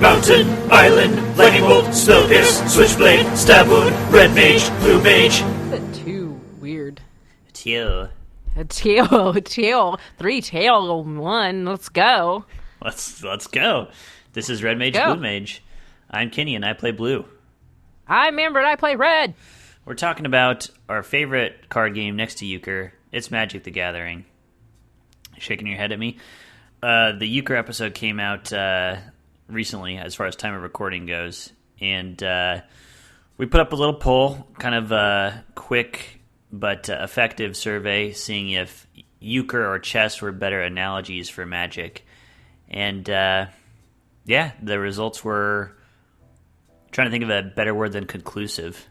Mountain, Island, Lightning Bolt, Spell Pierce, Switchblade, Stab Wound, Red Mage, Blue Mage. Too weird. Teal. A tail. 3 tail, 1. Let's go. Let's go. This is Red Mage, Blue Mage. I'm Kenny, and I play blue. I'm Amber, and I play red. We're talking about our favorite card game next to Euchre. It's Magic the Gathering. Shaking your head at me? The Euchre episode came out recently, as far as time of recording goes, and we put up a little poll, kind of a quick but effective survey, seeing if Euchre or chess were better analogies for Magic. And the results were, trying to think of a better word than conclusive.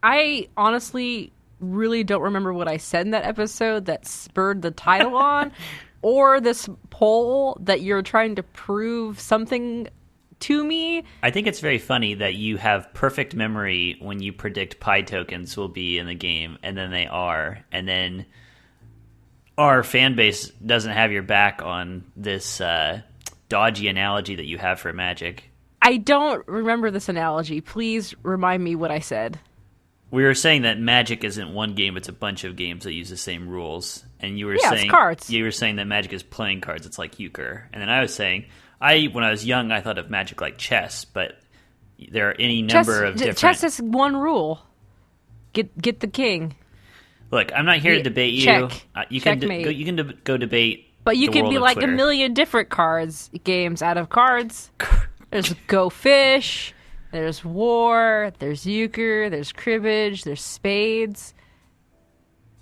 I honestly really don't remember what I said in that episode that spurred the title on, or this poll that you're trying to prove something to me. I think it's very funny that you have perfect memory when you predict Pi tokens will be in the game, and then they are, and then our fan base doesn't have your back on this dodgy analogy that you have for Magic. I don't remember this analogy. Please remind me what I said. We were saying that Magic isn't one game; it's a bunch of games that use the same rules. And you were saying it's cards. You were saying that Magic is playing cards. It's like Euchre. And then I was saying, when I was young, I thought of Magic like chess, but there are any number of different. Chess is one rule: get the king. Look, I'm not here to debate you. Check. You can go debate. But you the can world be of like Twitter. a million different games out of cards. There's Go Fish. There's War, there's Euchre, there's Cribbage, there's Spades.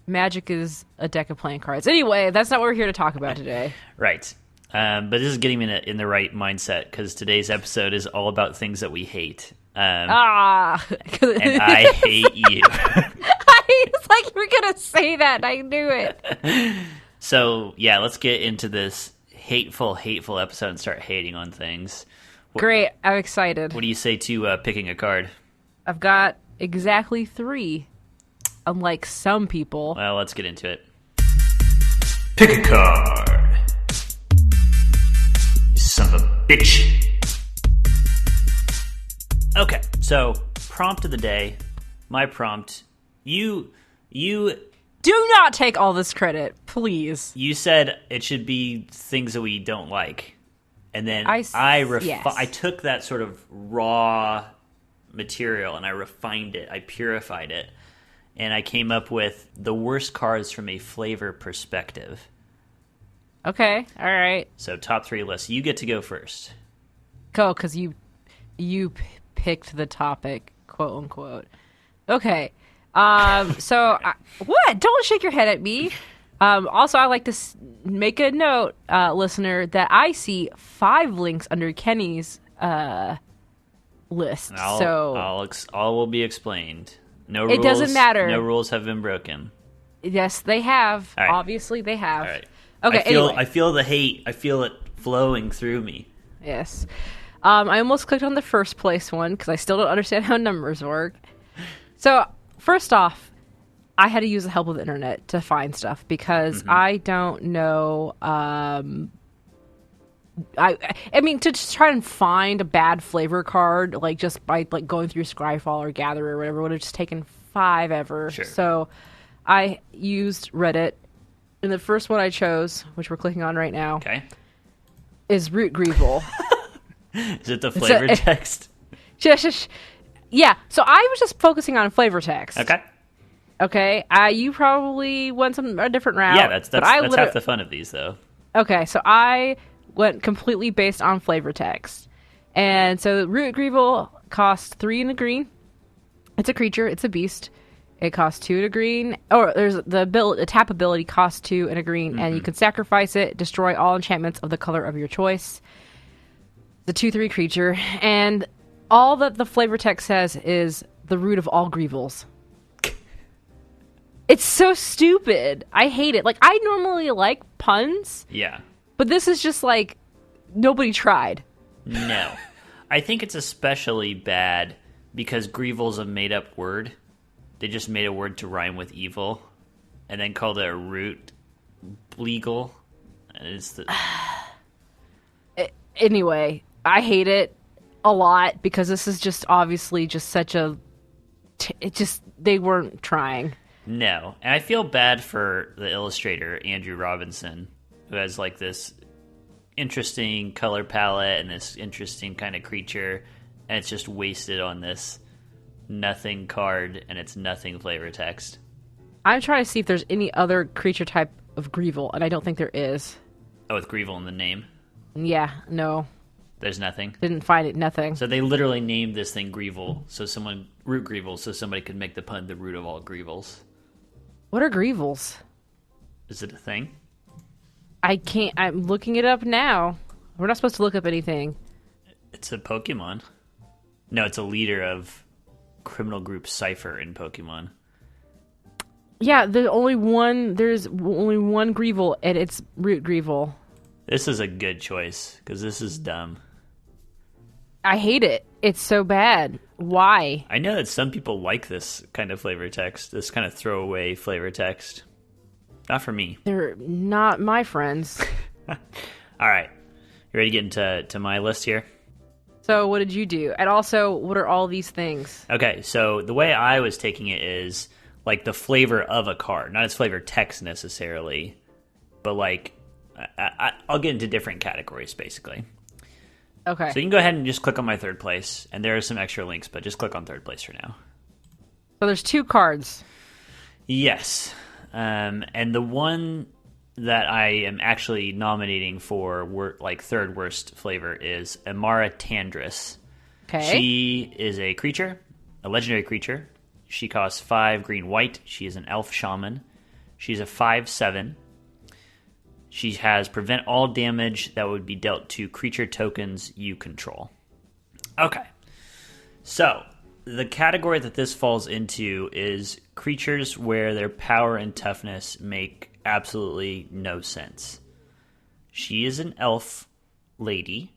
Magic is a deck of playing cards. Anyway, that's not what we're here to talk about today. Right. But this is getting me in the right mindset, because today's episode is all about things that we hate. And I hate you. It's like you were going to say that, and I knew it. So, yeah, let's get into this hateful episode and start hating on things. Great, I'm excited. What do you say to picking a card? I've got exactly 3, unlike some people. Well, let's get into it. Pick a card. You son of a bitch. Okay, so prompt of the day. My prompt. You do not take all this credit, please. You said it should be things that we don't like. And then I took that sort of raw material and I refined it. I purified it. And I came up with the worst cards from a flavor perspective. Okay, all right. So top 3 list. You get to go first. Go, because you picked the topic, quote unquote. Okay. What? Don't shake your head at me. Also, I like to make a note, listener, that I see 5 links under Kenny's list. All will be explained. No rules. It doesn't matter. No rules have been broken. Yes, they have. Right. Obviously, they have. All right. Okay. I feel the hate. I feel it flowing through me. Yes. I almost clicked on the first place one because I still don't understand how numbers work. So first off, I had to use the help of the internet to find stuff because I don't know. I mean, to just try and find a bad flavor card, like just by like going through Scryfall or Gather or whatever, would have just taken 5 ever. Sure. So I used Reddit, and the first one I chose, which we're clicking on right now, is Root Greevil. Is it the flavor text? Yeah. So I was just focusing on flavor text. Okay. You probably went a different route. Yeah, that's half the fun of these, though. Okay, so I went completely based on flavor text. And so Root Greevil costs 3 in the green. It's a creature. It's a beast. It costs 2 in a green. Or there's the tap ability costs 2 in a green, and you can sacrifice it, destroy all enchantments of the color of your choice. The 2/3 creature. And all that the flavor text says is the root of all Greevils. It's so stupid. I hate it. Like, I normally like puns. Yeah. But this is just like, nobody tried. No. I think it's especially bad because Greevil's a made-up word. They just made a word to rhyme with evil and then called it a root legal. And it's the... Anyway, I hate it a lot because this is just obviously just such a. They weren't trying. No, and I feel bad for the illustrator Andrew Robinson, who has like this interesting color palette and this interesting kind of creature, and it's just wasted on this nothing card, and it's nothing flavor text. I'm trying to see if there's any other creature type of Greevil, and I don't think there is. Oh, with Greevil in the name? Yeah, no. There's nothing? Didn't find it, nothing. So they literally named this thing Greevil, Root Greevil, so somebody could make the pun the root of all Greevils. What are Greevils? Is it a thing? I can't. I'm looking it up now. We're not supposed to look up anything. It's a Pokemon. No, it's a leader of criminal group Cypher in Pokemon. Yeah, there's only one Greevil, and it's Root Greevil. This is a good choice, because this is dumb. I hate it. It's so bad. Why? I know that some people like this kind of flavor text, this kind of throwaway flavor text. Not for me. They're not my friends. All right. You ready to get into my list here? So what did you do? And also, what are all these things? Okay, so the way I was taking it is like the flavor of a card, not its flavor text necessarily, but like I'll get into different categories basically. Okay. So you can go ahead and just click on my third place, and there are some extra links, but just click on third place for now. So there's 2 cards. Yes. And the one that I am actually nominating for third worst flavor is Amara Tandris. Okay. She is a creature, a legendary creature. She costs 5 green white. She is an elf shaman. She's a 5/7. She has prevent all damage that would be dealt to creature tokens you control. Okay. So, the category that this falls into is creatures where their power and toughness make absolutely no sense. She is an elf lady.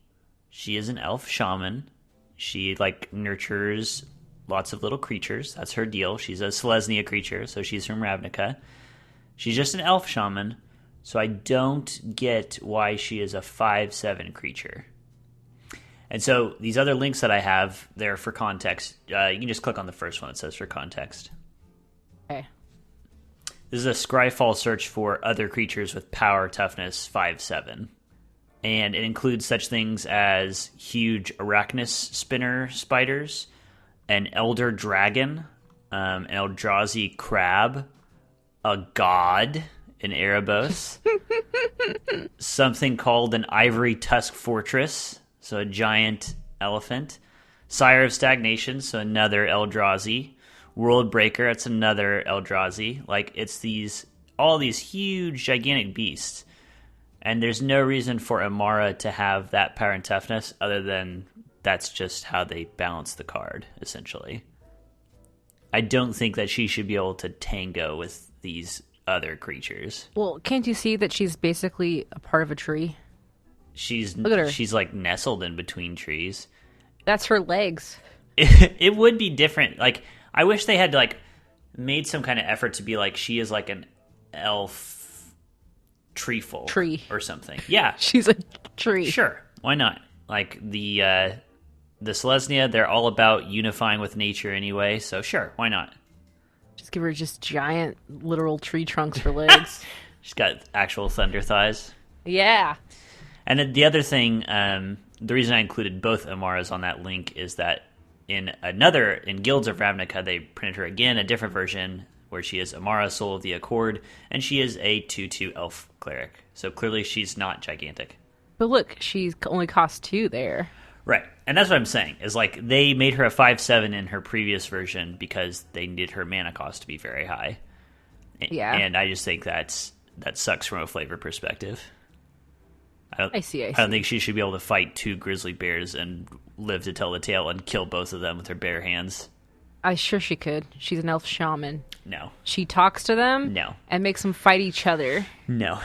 She is an elf shaman. She, nurtures lots of little creatures. That's her deal. She's a Selesnya creature, so she's from Ravnica. She's just an elf shaman. So I don't get why she is a 5/7 creature. And so these other links that I have there for context, you can just click on the first one that says for context. Okay. This is a Scryfall search for other creatures with power toughness 5/7. And it includes such things as huge Arachnus spinner spiders, an elder dragon, an Eldrazi crab, a god in Erebos, something called an ivory tusk fortress, so a giant elephant, Sire of Stagnation, so another Eldrazi, World Breaker, that's another Eldrazi. It's all these huge, gigantic beasts, and there's no reason for Amara to have that power and toughness other than that's just how they balance the card, essentially. I don't think that she should be able to tango with these other creatures. Well, can't you see that she's basically a part of a tree? Look at her. She's nestled in between trees. That's her legs. It would be different. I wish they had made some kind of effort to be she is an elf tree or something. Yeah. She's a tree. Sure. Why not? The Selesnya, they're all about unifying with nature anyway, so sure, why not? Just give her just giant literal tree trunks for legs. She's got actual thunder thighs. Yeah. And then the other thing, the reason I included both Amaras on that link is that in Guilds of Ravnica, they printed her again, a different version, where she is Amara, Soul of the Accord, and she is a 2/2 elf cleric. So clearly she's not gigantic. But look, she's only cost 2 there. Right. And that's what I'm saying, is they made her a 5/7 in her previous version because they needed her mana cost to be very high. Yeah. And I just think that sucks from a flavor perspective. I see. I don't think she should be able to fight 2 grizzly bears and live to tell the tale and kill both of them with her bare hands. I'm sure she could. She's an elf shaman. No. She talks to them. No. And makes them fight each other. No.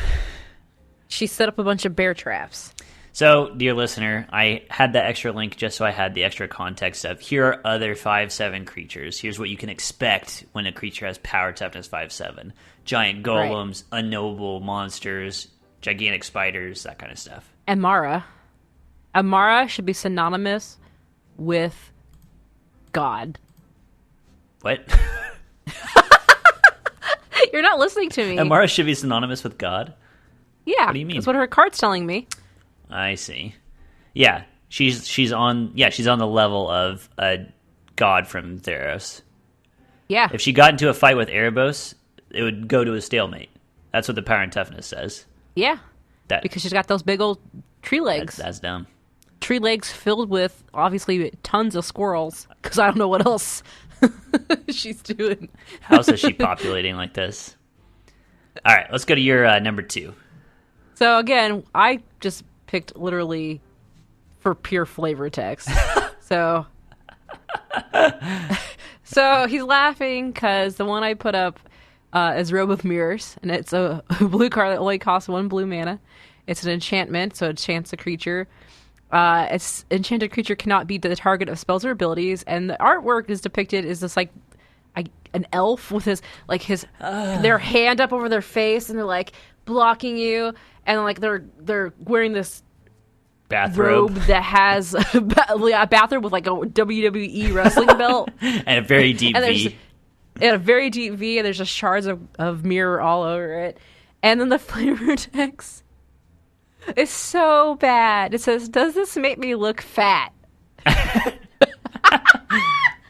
She set up a bunch of bear traps. So, dear listener, I had that extra link just so I had the extra context of here are other 5/7 creatures. Here's what you can expect when a creature has power toughness 5/7. Giant golems, unknowable monsters, gigantic spiders, that kind of stuff. Amara. Amara should be synonymous with God. What? You're not listening to me. Amara should be synonymous with God? Yeah. What do you mean? That's what her card's telling me. I see. Yeah, she's on the level of a god from Theros. Yeah. If she got into a fight with Erebos, it would go to a stalemate. That's what the power and toughness says. Yeah. Because she's got those big old tree legs. That's dumb. Tree legs filled with, obviously, tons of squirrels. Because I don't know what else she's doing. How else is she populating like this? All right, let's go to your number 2. So, again, I just picked literally for pure flavor text. So he's laughing because the one I put up is Robe of Mirrors, and it's a blue card that only costs 1 blue mana. It's an enchantment, so it enchants a creature. Its enchanted creature cannot be the target of spells or abilities, and the artwork is depicted as this like an elf with their hand up over their face, and they're like blocking you, and like they're wearing this bathrobe robe that has a bathrobe with like a WWE wrestling belt and a very deep V. And a very deep V, and there's just shards of mirror all over it. And then the flavor text is so bad. It says, "Does this make me look fat?"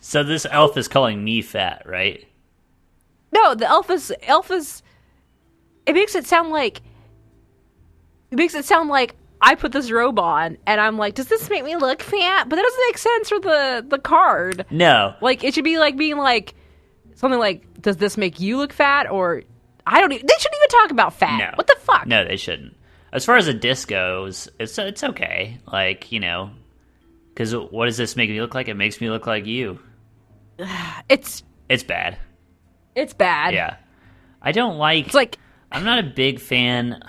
So this elf is calling me fat, right? No, the elf is. It makes it sound like I put this robe on, and I'm like, does this make me look fat? But that doesn't make sense for the card. No. Like, it should be like being like, something like, does this make you look fat? Or, I don't even, they shouldn't even talk about fat. No. What the fuck? No, they shouldn't. As far as a disc goes, it's okay. Like, because what does this make me look like? It makes me look like you. It's bad. It's bad. Yeah. I don't like... It's like... I'm not a big fan...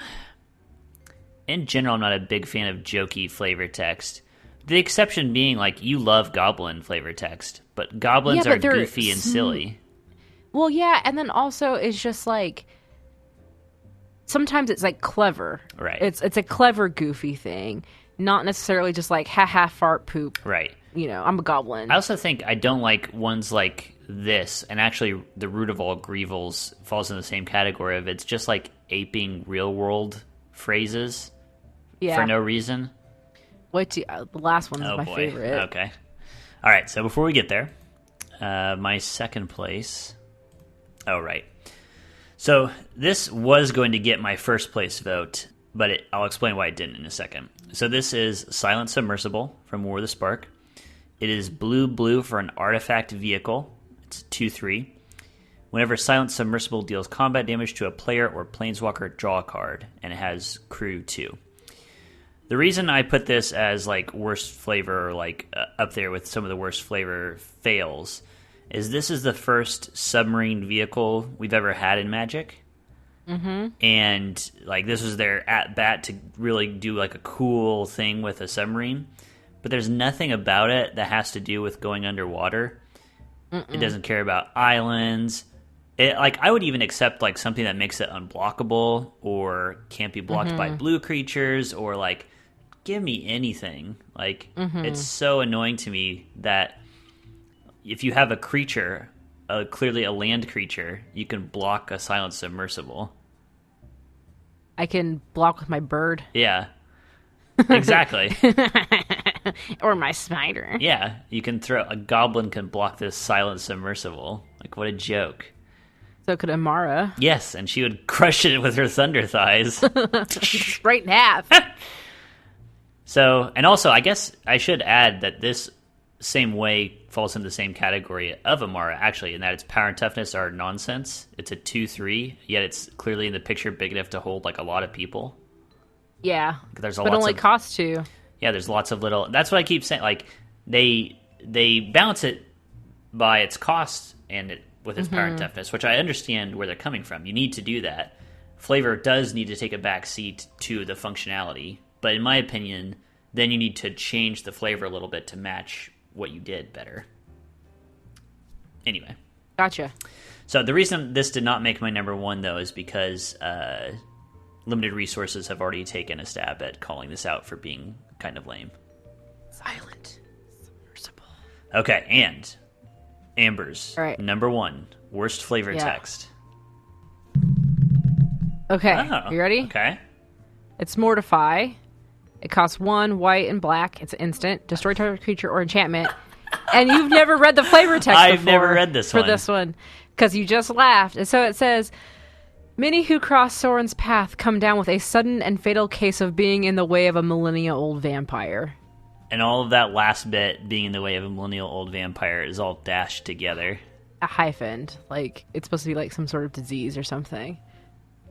In general, I'm not a big fan of jokey flavor text. The exception being, like, you love goblin flavor text, but goblins are goofy and silly. Well, yeah, and then also it's just like... Sometimes it's, like, clever. Right. It's a clever, goofy thing. Not necessarily just like, ha-ha, fart, poop. Right. I'm a goblin. I also think I don't like ones like this, and actually the root of all Greevils falls in the same category of it's just like aping real-world phrases for no reason. The last one is my favorite. Okay. All right, so before we get there, my second place... Oh, right. So this was going to get my first place vote, but I'll explain why it didn't in a second. So this is Silent Submersible from War of the Spark. It is blue for an artifact vehicle. It's 2/3. Whenever Silent Submersible deals combat damage to a player or planeswalker, draw a card, and it has crew 2. The reason I put this as like worst flavor, or like up there with some of the worst flavor fails, is this is the first submarine vehicle we've ever had in Magic. Mm-hmm. And like this was their at bat to really do like a cool thing with a submarine, but there's nothing about it that has to do with going underwater. It doesn't care about islands. I would even accept like something that makes it unblockable or can't be blocked by blue creatures, or like give me anything. Like it's so annoying to me that if you have a creature, clearly a land creature, you can block a Silent Submersible. I can block with my bird. Yeah, exactly. Or my spider. Yeah, you can throw... A goblin can block this Silent Submersible. Like, what a joke. So could Amara. Yes, and she would crush it with her thunder thighs. Right in half. So, and also, I guess I should add that this same way falls in the same category of Amara, actually, in that its power and toughness are nonsense. It's a 2/3, yet it's clearly in the picture big enough to hold, like, a lot of people. Yeah, but only costs 2. Yeah, there's lots of little... That's what I keep saying. Like, they balance it by its cost and with its power and toughness, which I understand where they're coming from. You need to do that. Flavor does need to take a back seat to the functionality. But in my opinion, then you need to change the flavor a little bit to match what you did better. Anyway. Gotcha. So the reason this did not make my number 1, though, is because... limited resources have already taken a stab at calling this out for being kind of lame. Silent. Submersible. Okay, and Amber's All right. number 1 worst flavor text. Okay, Oh, you ready? Okay. It's Mortify. It costs 1 white and black. It's instant. Destroy target creature or enchantment. And you've never read the flavor text I've before never read this for one. this one because you just laughed. And so it says, many who cross Soren's path come down with a sudden and fatal case of being in the way of a millennia-old vampire. And all of that last bit, being in the way of a millennial-old vampire, is all dashed together. A hyphen. Like, it's supposed to be like some sort of disease or something.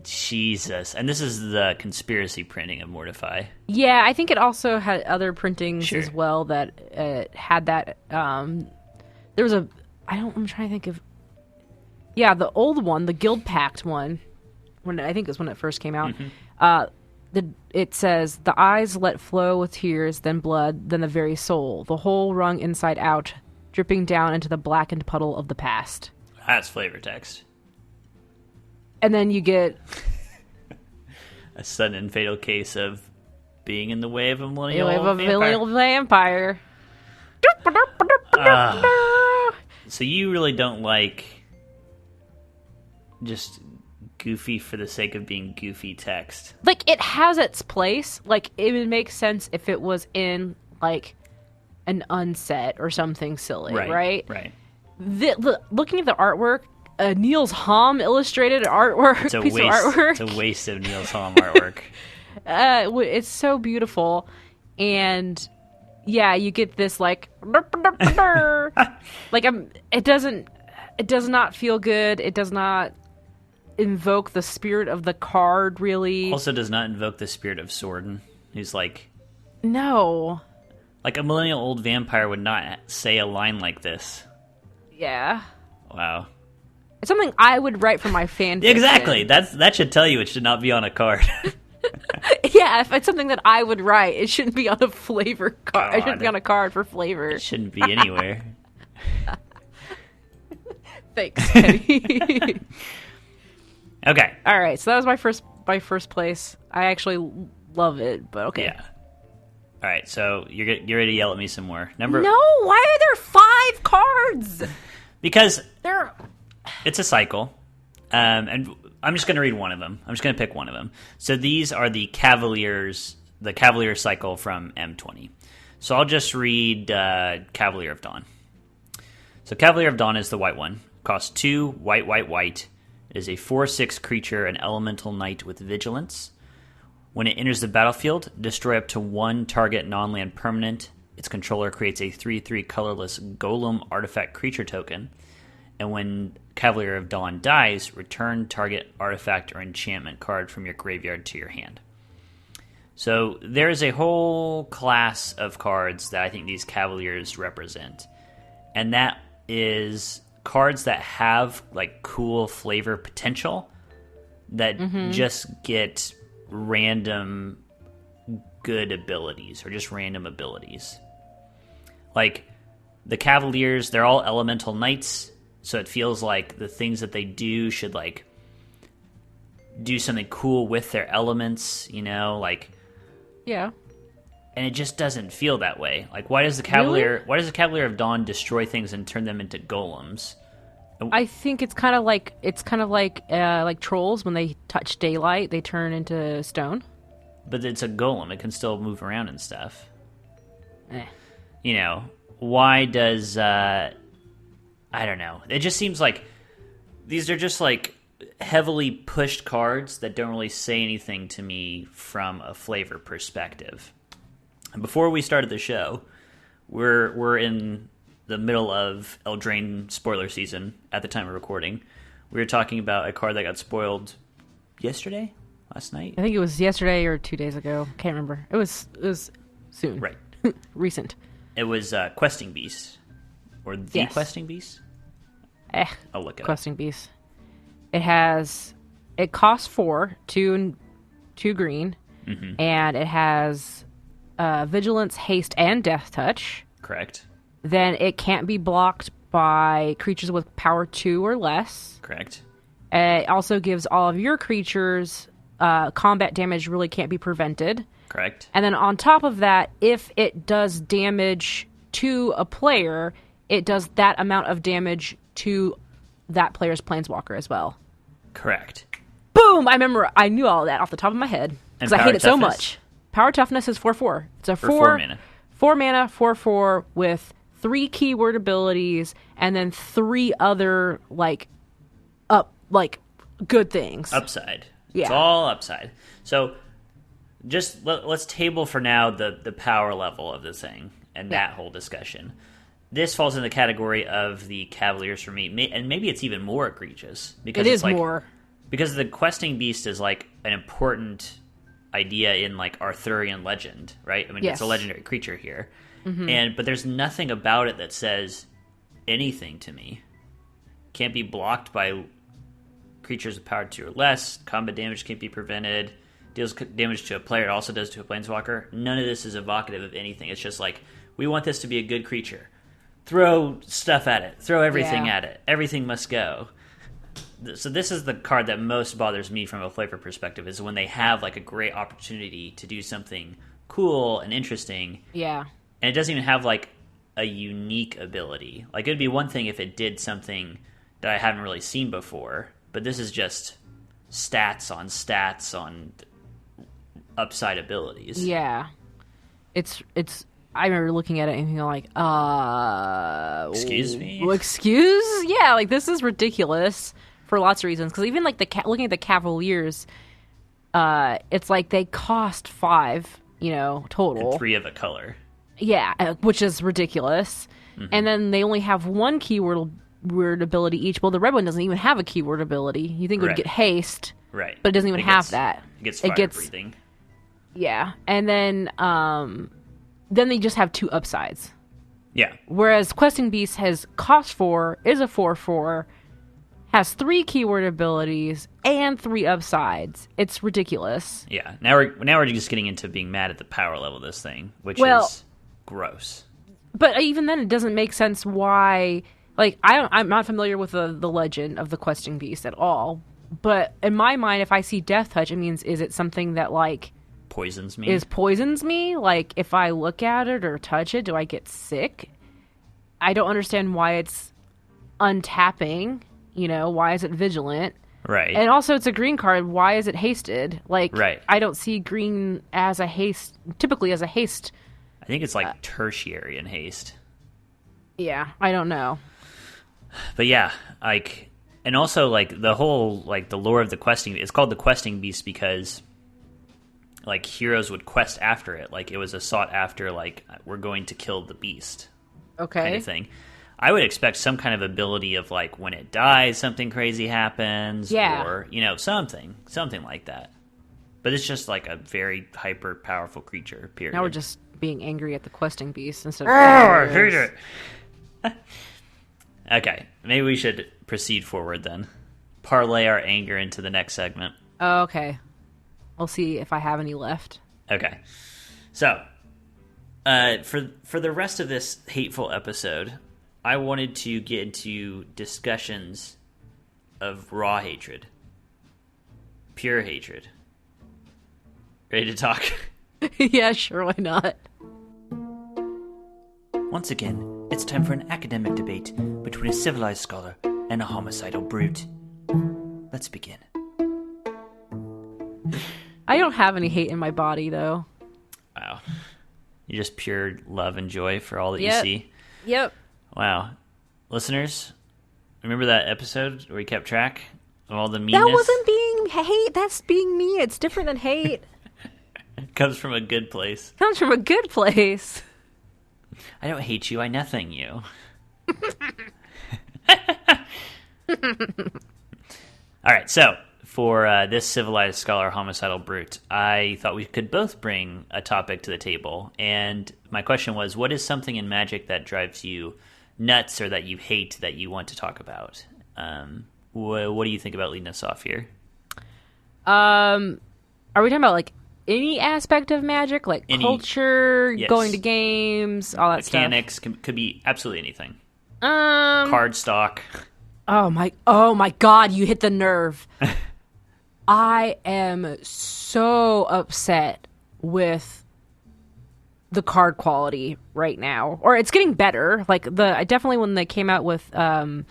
Jesus. And this is the conspiracy printing of Mortify. Yeah, I think it also had other printings Sure. as well that had that. There was I'm trying to think of. Yeah, the old one, the Guild Pact one, I think it was when it first came out. It says, the eyes let flow with tears, then blood, then the very soul, the whole wrung inside out, dripping down into the blackened puddle of the past. That's flavor text. And then you get A sudden and fatal case of being in the way of a you millennial-old have a millennial vampire. So you really don't like just goofy for the sake of being goofy text. Like, it has its place. Like, it would make sense if it was in, like, an unset or something silly, right? Right. Looking at the artwork, Niels Hom illustrated artwork, It's a piece waste. of artwork. It's a waste of Niels Hom artwork. It's so beautiful, and yeah, you get this like, like it does not feel good. It does not invoke the spirit of the card, really. Also does not invoke the spirit of Sorden, who's like a millennial-old vampire would not say a line like this. Yeah. Wow. It's something I would write for my fan fiction. Exactly. That should tell you it should not be on a card. Yeah, if it's something that I would write, it shouldn't be on a flavor card. It shouldn't be on a card for flavor. It shouldn't be anywhere. Thanks, Kenny. Okay. All right, so that was my first place. I actually love it, but okay. Yeah. All right, so you're ready to yell at me some more. No, why are there 5 cards? Because There. it's a cycle, and I'm just going to read one of them. I'm just going to pick one of them. So these are the Cavalier cycle from M20. So I'll just read Cavalier of Dawn. So Cavalier of Dawn is the white one. Costs 2 white, white, white. It is a 4/6 creature, an elemental knight with vigilance. When it enters the battlefield, destroy up to 1 target non-land permanent. Its controller creates a 3/3 colorless golem artifact creature token. And when Cavalier of Dawn dies, return target artifact or enchantment card from your graveyard to your hand. So there is a whole class of cards that I think these Cavaliers represent. And that is cards that have like cool flavor potential that just get random good abilities or just random abilities. Like the Cavaliers, they're all elemental knights, so it feels like the things that they do should like do something cool with their elements, like Yeah. and it just doesn't feel that way. Like why does the Cavalier of Dawn destroy things and turn them into golems? I think it's kind of like trolls when they touch daylight, they turn into stone. But it's a golem, it can still move around and stuff. Eh. Why does I don't know. It just seems like these are just like heavily pushed cards that don't really say anything to me from a flavor perspective. And before we started the show, we're in the middle of Eldraine spoiler season at the time of recording. We were talking about a card that got spoiled last night. I think it was yesterday or 2 days ago. Can't remember. It was soon. Right. Recent. It was Questing Beast. Or the Yes. Questing Beast? I'll look it up. Questing Beast. It costs 4, 2 green, and it has Vigilance, Haste, and Death Touch. Correct. Then it can't be blocked by creatures with power 2 or less. Correct. It also gives all of your creatures combat damage really can't be prevented. Correct. And then on top of that, if it does damage to a player, it does that amount of damage to that player's planeswalker as well. Correct. Boom! I knew all of that off the top of my head because I hate it so much. Power toughness is 4/4. It's a 4 mana. 4 mana, 4/4 with 3 keyword abilities and then 3 other good things. Upside. Yeah. It's all upside. So just let's table for now the power level of the thing and that whole discussion. This falls in the category of the Cavaliers for me, and maybe it's even more egregious because it is more. Because the questing beast is like an important idea in like Arthurian legend, right? I mean, yes. It's a legendary creature here, but there's nothing about it that says anything to me. Can't be blocked by creatures with power 2 or less. Combat damage can't be prevented. Deals damage to a player. It also does to a planeswalker. None of this is evocative of anything. It's just like, we want this to be a good creature. Throw stuff at it. Throw everything at it. Everything must go. So this is the card that most bothers me from a flavor perspective, is when they have like a great opportunity to do something cool and interesting. Yeah. And it doesn't even have like a unique ability. Like, it would be one thing if it did something that I haven't really seen before, but this is just stats on upside abilities. Yeah. It's I remember looking at it and thinking like, excuse me? Excuse? Yeah, like, this is ridiculous for lots of reasons. Because even, like, looking at the Cavaliers, it's like they cost 5, total. And 3 of a color. Yeah, which is ridiculous. Mm-hmm. And then they only have 1 keyword ability each. Well, the red one doesn't even have a keyword ability. You think it would get haste. Right. But it doesn't even have that. It gets fire breathing. Yeah. And then they just have 2 upsides. Yeah. Whereas Questing Beast has cost 4, is a 4/4, has 3 keyword abilities, and 3 upsides. It's ridiculous. Yeah. Now we're just getting into being mad at the power level of this thing, which is gross. But even then, it doesn't make sense why. Like, I'm not familiar with the legend of the Questing Beast at all. But in my mind, if I see Death Touch, it means, is it something that, like, poisons me? Poisons me? Like, if I look at it or touch it, do I get sick? I don't understand why it's untapping. Why is it vigilant? Right. And also, it's a green card. Why is it hasted? Like, right. I don't see green typically as a haste. I think it's like tertiary in haste. Yeah, I don't know. But yeah, like, and also, like, the whole, like, the lore of the questing, it's called the Questing Beast because, like, heroes would quest after it. Like, it was a sought after, like, we're going to kill the beast. Okay. Kind of thing. I would expect some kind of ability of, like, when it dies, something crazy happens. Yeah. Or, something like that. But it's just, like, a very hyper powerful creature, period. Now we're just being angry at the Questing Beast instead of... I hate it! Okay, maybe we should proceed forward then. Parlay our anger into the next segment. Oh, okay. We'll see if I have any left. Okay. So, for the rest of this hateful episode, I wanted to get into discussions of raw hatred. Pure hatred. Ready to talk? Yeah, sure, why not? Once again, it's time for an academic debate between a civilized scholar and a homicidal brute. Let's begin. I don't have any hate in my body, though. Wow. You just pure love and joy for all that you see? Yep. Wow. Listeners, remember that episode where we kept track of all the meanness? That wasn't being hate. That's being me. It's different than hate. It comes from a good place. Comes from a good place. I don't hate you. I nothing you. All right, so for this civilized scholar homicidal brute, I thought we could both bring a topic to the table. And my question was, what is something in Magic that drives you nuts or that you hate that you want to talk about? What do you think about leading us off here? Are we talking about, like, any aspect of Magic? Like culture, yes. Going to games, all that Mechanics, stuff? could be absolutely anything. Card stock. Oh my God, you hit the nerve. I am so upset with the card quality right now, or it's getting better. Like I definitely when they came out with the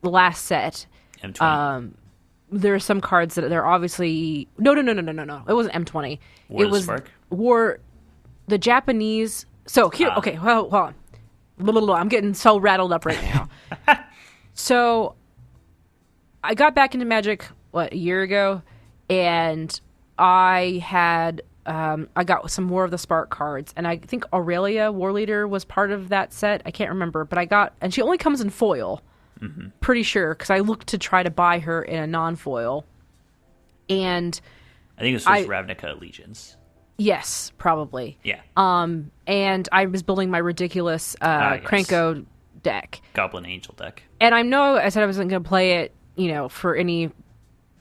last set, M20. There are some cards that they're obviously no. It wasn't M20. It was Spark? The Japanese. So here, okay, hold on. I'm getting so rattled up right now. So I got back into Magic a year ago, and I had I got some more of the Spark cards, and I think Aurelia War Leader was part of that set. I can't remember, but and she only comes in foil. Mm-hmm. Pretty sure, because I looked to try to buy her in a non-foil, and I think this was Ravnica Allegiance. Yes, probably. Yeah. And I was building my ridiculous Krenko deck, Goblin Angel deck, and I said I wasn't going to play it, for any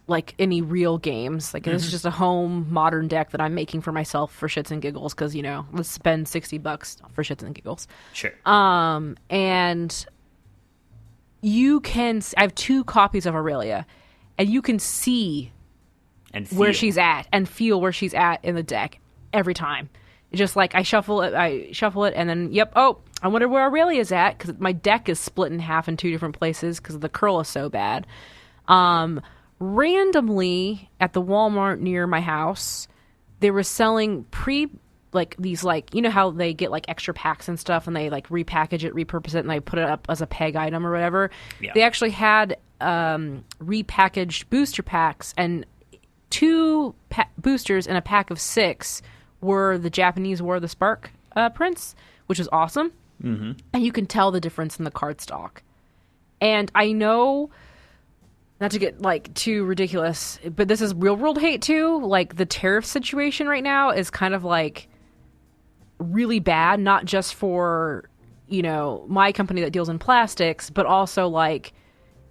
real games. Like, this is just a home modern deck that I'm making for myself for shits and giggles, because let's spend $60 for shits and giggles. Sure. And I have 2 copies of Aurelia, and you can see where she's at and feel where she's at in the deck every time. It's just like I shuffle it, and then I wonder where Aurelia's at, because my deck is split in half in 2 different places because the curl is so bad. Randomly at the Walmart near my house, they were selling these how they get extra packs and stuff, and they repackage it, repurpose it, and they put it up as a peg item or whatever. Yeah. They actually had repackaged booster packs, and 2 boosters in a pack of 6 were the Japanese War of the Spark prints, which was awesome. Mm-hmm. And you can tell the difference in the card stock. And I know, not to get too ridiculous, but this is real world hate too. The tariff situation right now is kind of really bad, not just for my company that deals in plastics, but also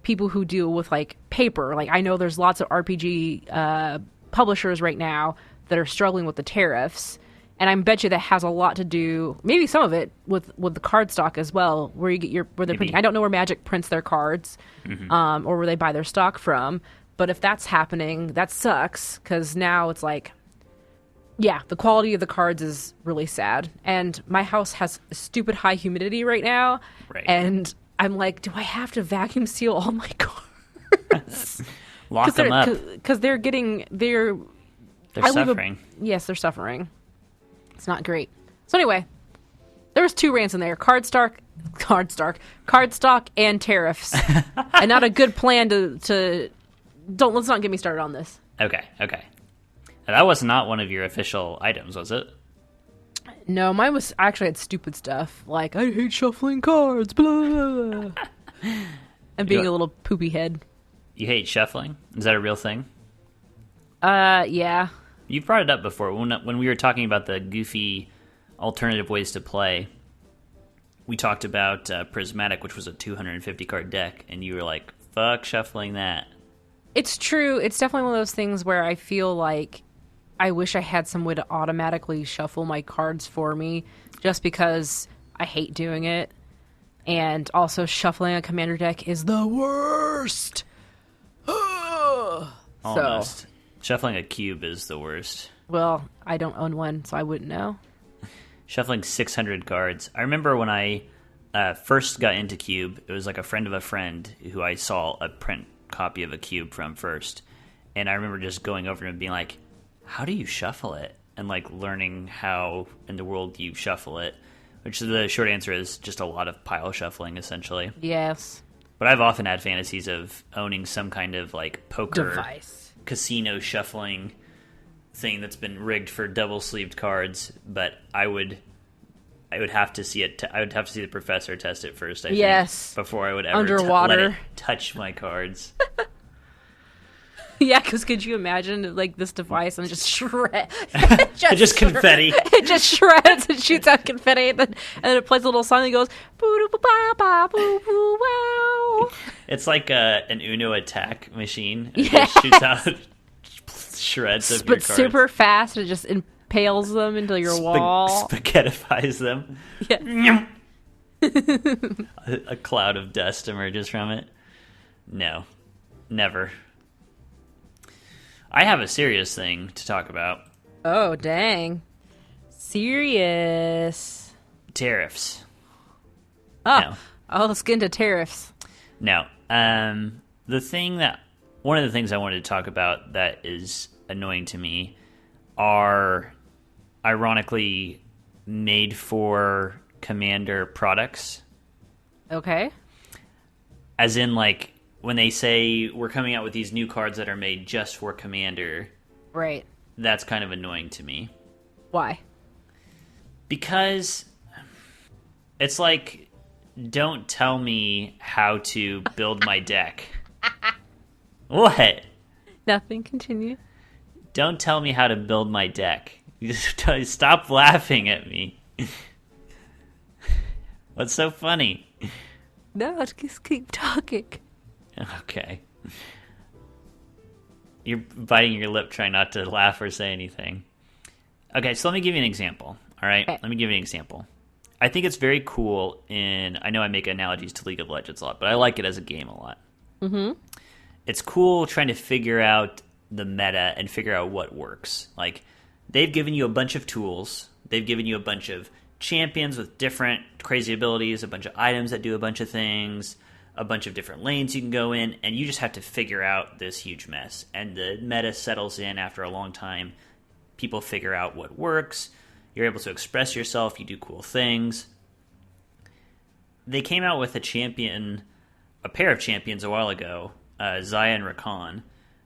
people who deal with paper. I know there's lots of RPG publishers right now that are struggling with the tariffs, and I bet you that has a lot to do, maybe some of it, with the card stock as well, where you get where they're printing. I don't know where Magic prints their cards, or where they buy their stock from, but if that's happening, that sucks, because now it's the quality of the cards is really sad, and my house has stupid high humidity right now, and I'm do I have to vacuum seal all my cards? Lock them up. Because they're suffering. Yes, they're suffering. It's not great. So anyway, there was 2 rants in there: card stock, and tariffs, and not a good plan to. Let's not get me started on this. Okay. Now, that was not one of your official items, was it? No, mine was actually had stupid stuff I hate shuffling cards, blah, and being a little poopy head. You hate shuffling? Is that a real thing? Yeah. You've brought it up before when we were talking about the goofy alternative ways to play. We talked about Prismatic, which was a 250 card deck, and you were like, "Fuck shuffling that." It's true. It's definitely one of those things where I feel I wish I had some way to automatically shuffle my cards for me, just because I hate doing it. And also, shuffling a commander deck is the worst. Almost. So, shuffling a cube is the worst. Well, I don't own one, so I wouldn't know. Shuffling 600 cards. I remember when I first got into Cube, it was a friend of a friend who I saw a print copy of a Cube from first. And I remember just going over and being like, how do you shuffle it? And learning how in the world you shuffle it. Which the short answer is just a lot of pile shuffling, essentially. Yes. But I've often had fantasies of owning some kind of poker device, casino shuffling thing that's been rigged for double-sleeved cards. But I would have to see it. I would have to see the professor test it first. I think, before I would ever underwater let it touch my cards. Yeah, because could you imagine this device and just shred? just confetti. It just shreds and shoots out confetti, and then it plays a little song and goes boo boo ba ba boo boo wow. It's like an Uno attack machine. It just shoots out shreds of your cards. But super fast. It just impales them into your wall. Spaghettifies them. Yeah. A cloud of dust emerges from it. No, never. I have a serious thing to talk about. Oh, dang. Serious. Tariffs. Oh, No. let's get into tariffs. No. One of the things I wanted to talk about that is annoying to me are ironically made for Commander products. Okay. As in, like, when they say we're coming out with these new cards that are made just for Commander, Right. that's kind of annoying to me. Why? Because it's like, don't tell me how to build my deck. What? Nothing. Continue. Don't tell me how to build my deck. Stop laughing at me. What's so funny? No, just keep talking. Okay. You're biting your lip trying not to laugh or say anything. Okay, so let me give you an example. All right? Okay. Let me give you an example. I think it's very cool I know I make analogies to League of Legends a lot, but I like it as a game a lot. Mm-hmm. It's cool trying to figure out the meta and figure out what works. Like, they've given you a bunch of tools. They've given you a bunch of champions with different crazy abilities, a bunch of items that do a bunch of things, a bunch of different lanes you can go in, and you just have to figure out this huge mess. And the meta settles in after a long time. People figure out what works. You're able to express yourself. You do cool things. They came out with a pair of champions a while ago, Xayah and Rakan.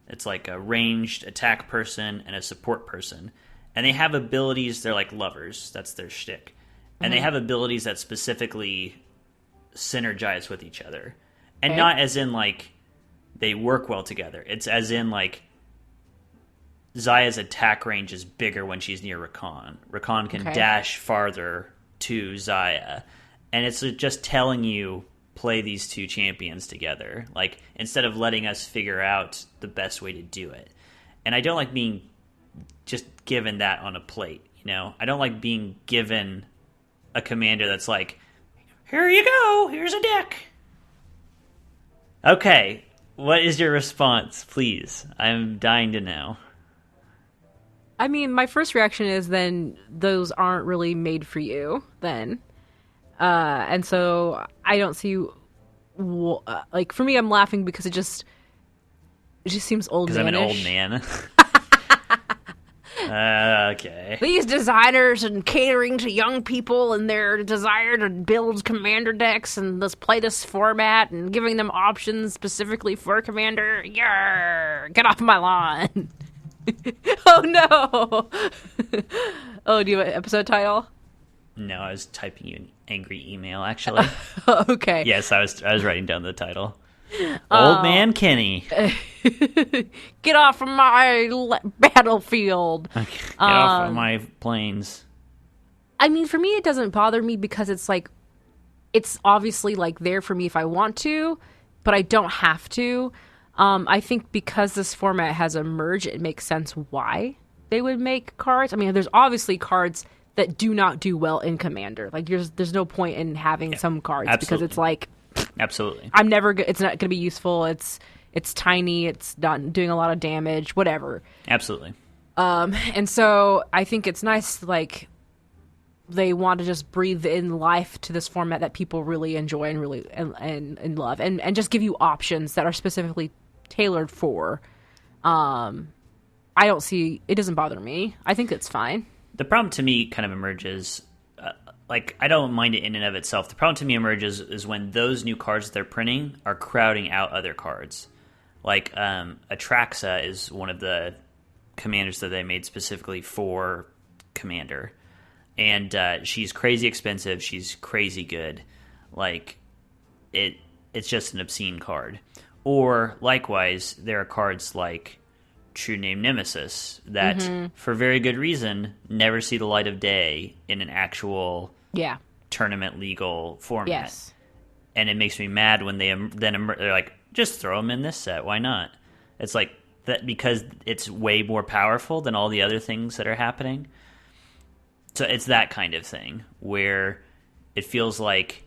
It's like a ranged attack person and a support person. And they have abilities, they're like lovers. That's their shtick. And they have abilities that specifically synergize with each other. And not as in, like, they work well together. It's as in, like, Xayah's attack range is bigger when she's near Rakan. Rakan can dash farther to Xayah. And it's just telling you, play these two champions together. Like, instead of letting us figure out the best way to do it. And I don't like being just given that on a plate, you know? I don't like being given a commander that's like, here you go, here's a deck. Okay, what is your response, please? I'm dying to know. I mean, my first reaction is then those aren't really made for you then. And so I don't see, like, for me, I'm laughing because it just seems old Because I'm an old manish. man. Okay. These designers and catering to young people and their desire to build commander decks and let's play this format and giving them options specifically for commander. Yarr! Get off my lawn. Oh no. Oh, do you have an episode title? No, I was typing you an angry email, actually. Okay. Yes, I was writing down the title. Old Man Kenny. Get off of my battlefield. Get off of my planes. I mean, for me, it doesn't bother me because it's like, it's obviously like there for me if I want to, but I don't have to. I think because this format has emerged, it makes sense why they would make cards. I mean, there's obviously cards that do not do well in Commander. Like, there's no point in having some cards because it's like, absolutely, I'm never. It's not going to be useful. It's tiny. It's not doing a lot of damage. Whatever. Absolutely. And so I think it's nice. Like, they want to just breathe in life to this format that people really enjoy and really and love, and just give you options that are specifically tailored for. I don't see. It doesn't bother me. I think it's fine. The problem to me kind of emerges. Like, I don't mind it in and of itself. The problem to me emerges is when those new cards that they're printing are crowding out other cards. Like, Atraxa is one of the commanders that they made specifically for Commander. And she's crazy expensive. She's crazy good. Like, it's just an obscene card. Or, likewise, there are cards like True Name Nemesis that, for very good reason, never see the light of day in an actual tournament legal format. Yes. And it makes me mad when they're like, just throw them in this set. Why not? It's like that because it's way more powerful than all the other things that are happening. So it's that kind of thing where it feels like,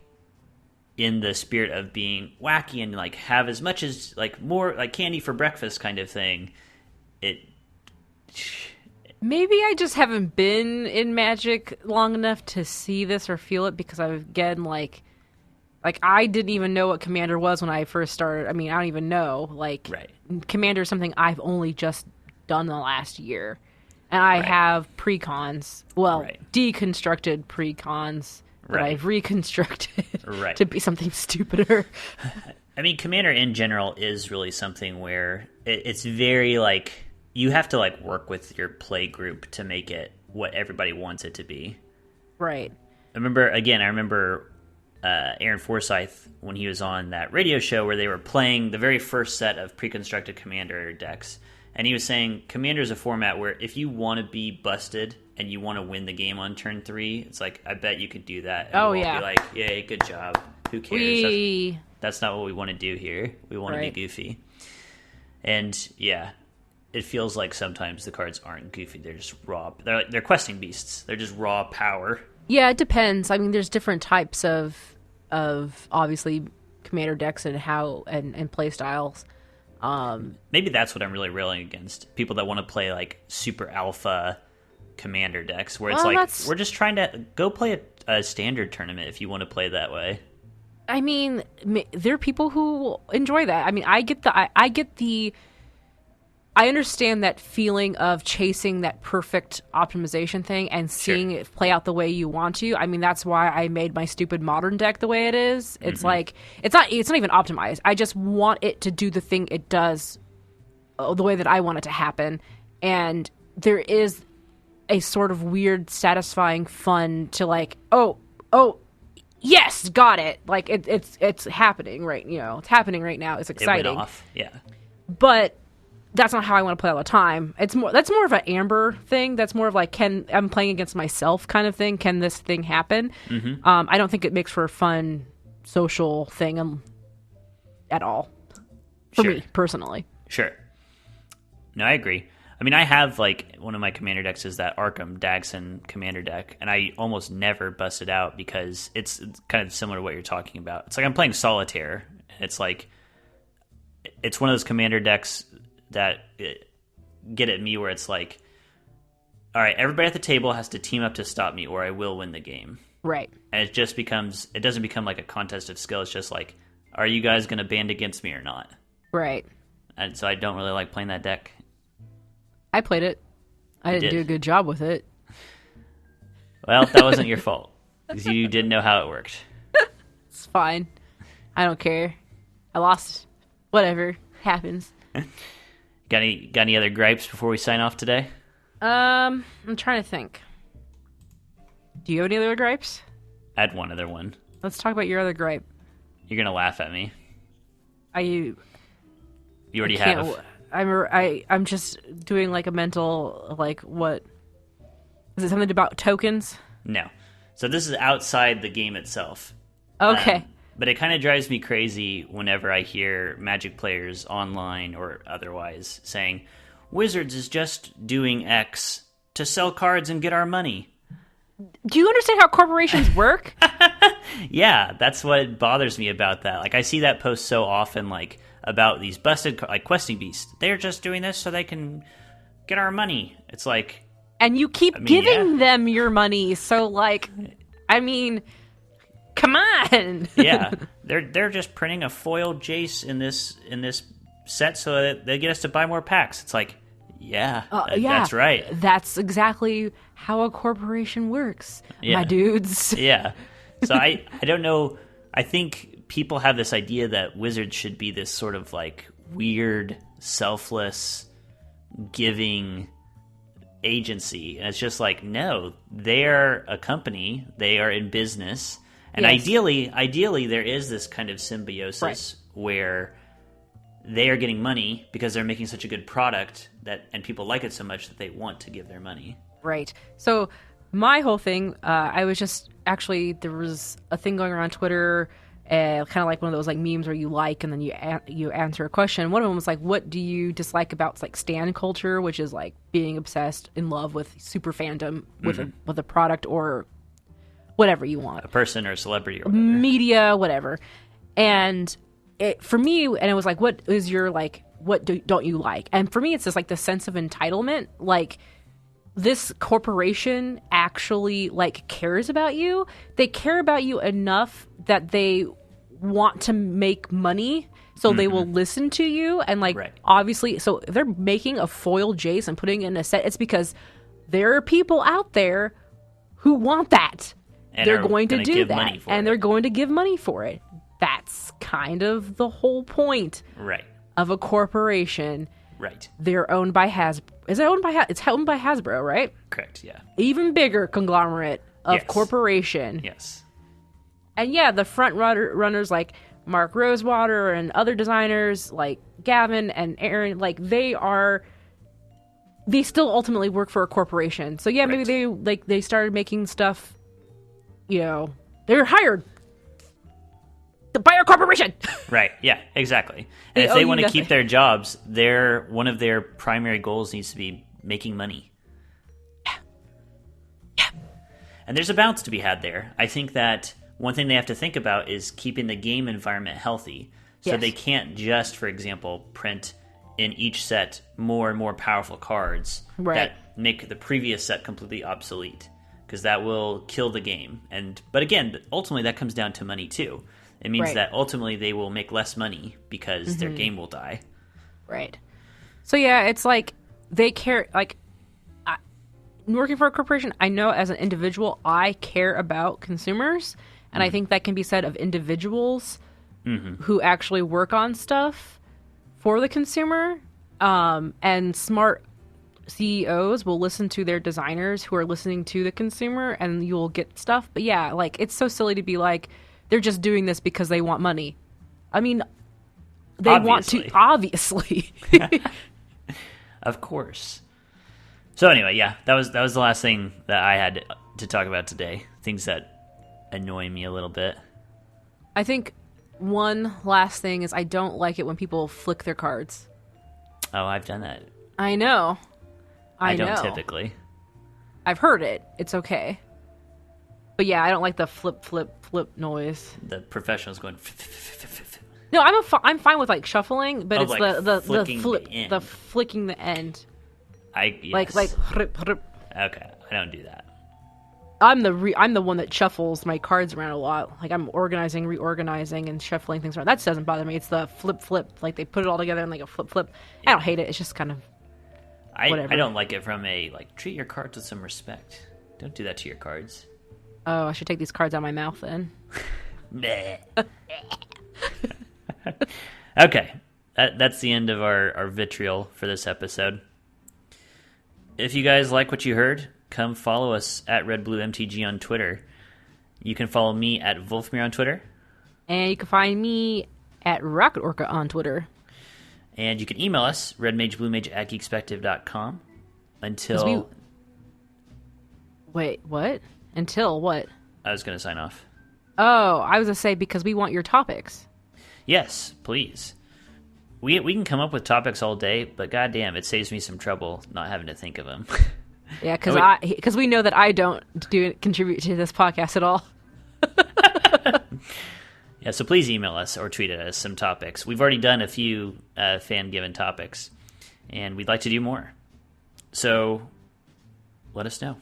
in the spirit of being wacky and like have as much as like more like candy for breakfast kind of thing, Maybe I just haven't been in Magic long enough to see this or feel it because again, like I didn't even know what Commander was when I first started. I mean, I don't even know. Like, Right. Commander is something I've only just done the last year. And I have precons, deconstructed precons that I've reconstructed to be something stupider. I mean, Commander in general is really something where it's very, like, you have to, like, work with your play group to make it what everybody wants it to be. Right. I remember Aaron Forsyth when he was on that radio show where they were playing the very first set of pre-constructed Commander decks. And he was saying Commander is a format where if you want to be busted and you want to win the game on turn 3, it's like, I bet you could do that. And we'll be like, yay, good job. Who cares? That's not what we want to do here. We want to be goofy. And, yeah, it feels like sometimes the cards aren't goofy. They're just raw. They're questing beasts. They're just raw power. Yeah, it depends. I mean, there's different types of obviously Commander decks and and play styles. Maybe that's what I'm really railing against. People that want to play like super alpha Commander decks where it's we're just trying to go play a standard tournament if you want to play that way. I mean, there are people who enjoy that. I mean, I understand that feeling of chasing that perfect optimization thing and seeing it play out the way you want to. I mean, that's why I made my stupid modern deck the way it is. It's like it's not even optimized. I just want it to do the thing it does the way that I want it to happen. And there is a sort of weird, satisfying fun to like, oh, yes, got it. Like it's happening right. It's happening right now. It's exciting. It went off. Yeah, but that's not how I want to play all the time. That's more of an Amber thing. That's more of like, I'm playing against myself kind of thing. Can this thing happen? I don't think it makes for a fun social thing at all for me personally. Sure. No, I agree. I mean, I have like one of my Commander decks is that Arkham dachshund Commander deck, and I almost never bust it out because it's kind of similar to what you're talking about. It's like I'm playing Solitaire. It's like it's one of those Commander decks that get at me where it's like, all right, everybody at the table has to team up to stop me or I will win the game. Right. And it doesn't become like a contest of skill. It's just like, are you guys going to band against me or not? Right. And so I don't really like playing that deck. I played it. I didn't do a good job with it. Well, that wasn't your fault because you didn't know how it worked. It's fine. I don't care. I lost. Whatever. Happens. Got any other gripes before we sign off today? I'm trying to think. Do you have any other gripes? I had one other one. Let's talk about your other gripe. You're gonna laugh at me. You already have. I'm just doing like a mental what? Is it something about tokens? No. So this is outside the game itself. Okay. But it kind of drives me crazy whenever I hear Magic players online or otherwise saying, Wizards is just doing X to sell cards and get our money. Do you understand how corporations work? Yeah, that's what bothers me about that. Like, I see that post so often, like, about these busted, like, questing beasts. They're just doing this so they can get our money. It's like... And you keep giving them your money, so, like, I mean... Come on. Yeah, they're just printing a foil Jace in this set so that they get us to buy more packs. It's like, that's right. That's exactly how a corporation works, my dudes. Yeah. So I don't know. I think people have this idea that Wizards should be this sort of like weird, selfless, giving agency, and it's just like, no, they're a company. They are in business. And ideally, there is this kind of symbiosis where they are getting money because they're making such a good product and people like it so much that they want to give their money. Right. So my whole thing, I was just there was a thing going around Twitter, kind of like one of those like memes where you like and then you answer a question. One of them was like, what do you dislike about like stan culture, which is like being obsessed in love with super fandom with a product or whatever you want. A person or a celebrity or whatever. Media, whatever. And for me, and it was like, what is your, like, don't you like? And for me, it's just like the sense of entitlement. Like, this corporation actually like cares about you. They care about you enough that they want to make money, so they will listen to you. And like obviously, so if they're making a foil Jace and putting it in a set, it's because there are people out there who want that. And they're going to do that, and they're going to give money for it. That's kind of the whole point of a corporation. Right. They're owned by Hasbro. Is it owned by It's owned by Hasbro, right? Correct, yeah. Even bigger conglomerate of corporation. Yes. And yeah, the front runners like Mark Rosewater and other designers like Gavin and Aaron, like they still ultimately work for a corporation. So yeah, maybe they started making stuff, you know, they were hired by a corporation. Right, yeah, exactly. And if they want to keep their jobs, one of their primary goals needs to be making money. Yeah. And there's a balance to be had there. I think that one thing they have to think about is keeping the game environment healthy. So they can't just, for example, print in each set more and more powerful cards that make the previous set completely obsolete, because that will kill the game. But again, ultimately that comes down to money too. It means that ultimately they will make less money because their game will die. Right. So yeah, it's like they care. Like, working for a corporation, I know as an individual, I care about consumers. And I think that can be said of individuals who actually work on stuff for the consumer. And smart CEOs will listen to their designers who are listening to the consumer, and you'll get stuff. But yeah, like, it's so silly to be like, they're just doing this because they want money. I mean, they want to, obviously. Of course. So anyway, yeah, that was the last thing that I had to talk about today. Things that annoy me a little bit. I think one last thing is I don't like it when people flick their cards. Oh, I've done that. I know. I don't typically. I've heard it. It's okay. But yeah, I don't like the flip noise. The professionals going. No, I'm fine with like shuffling, but it's like the flicking flip, the end. the flicking the end. Yes. Like. Okay, I don't do that. I'm the one that shuffles my cards around a lot. Like, I'm organizing, reorganizing, and shuffling things around. That doesn't bother me. It's the flip. Like, they put it all together in like a flip. Yeah. I don't hate it. It's just kind of whatever. I don't like it from a like, treat your cards with some respect. Don't do that to your cards. Oh, I should take these cards out of my mouth then. Okay, that's the end of our vitriol for this episode. If you guys like what you heard, come follow us at RedBlueMTG on Twitter. You can follow me at Wolfmere on Twitter. And you can find me at Rocket Orca on Twitter. And you can email us, redmagebluemage@geekspective.com. Until... Wait, what? Until what? I was going to sign off. Oh, I was going to say because we want your topics. Yes, please. We can come up with topics all day, but goddamn, it saves me some trouble not having to think of them. Yeah, because we know that I don't contribute to this podcast at all. Yeah, so please email us or tweet at us some topics. We've already done a few fan-given topics, and we'd like to do more. So let us know.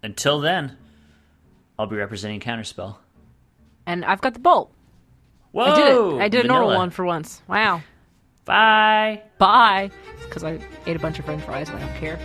Until then, I'll be representing Counterspell. And I've got the bolt. Whoa! I did a normal one for once. Wow. Bye. Bye. Because I ate a bunch of french fries and I don't care.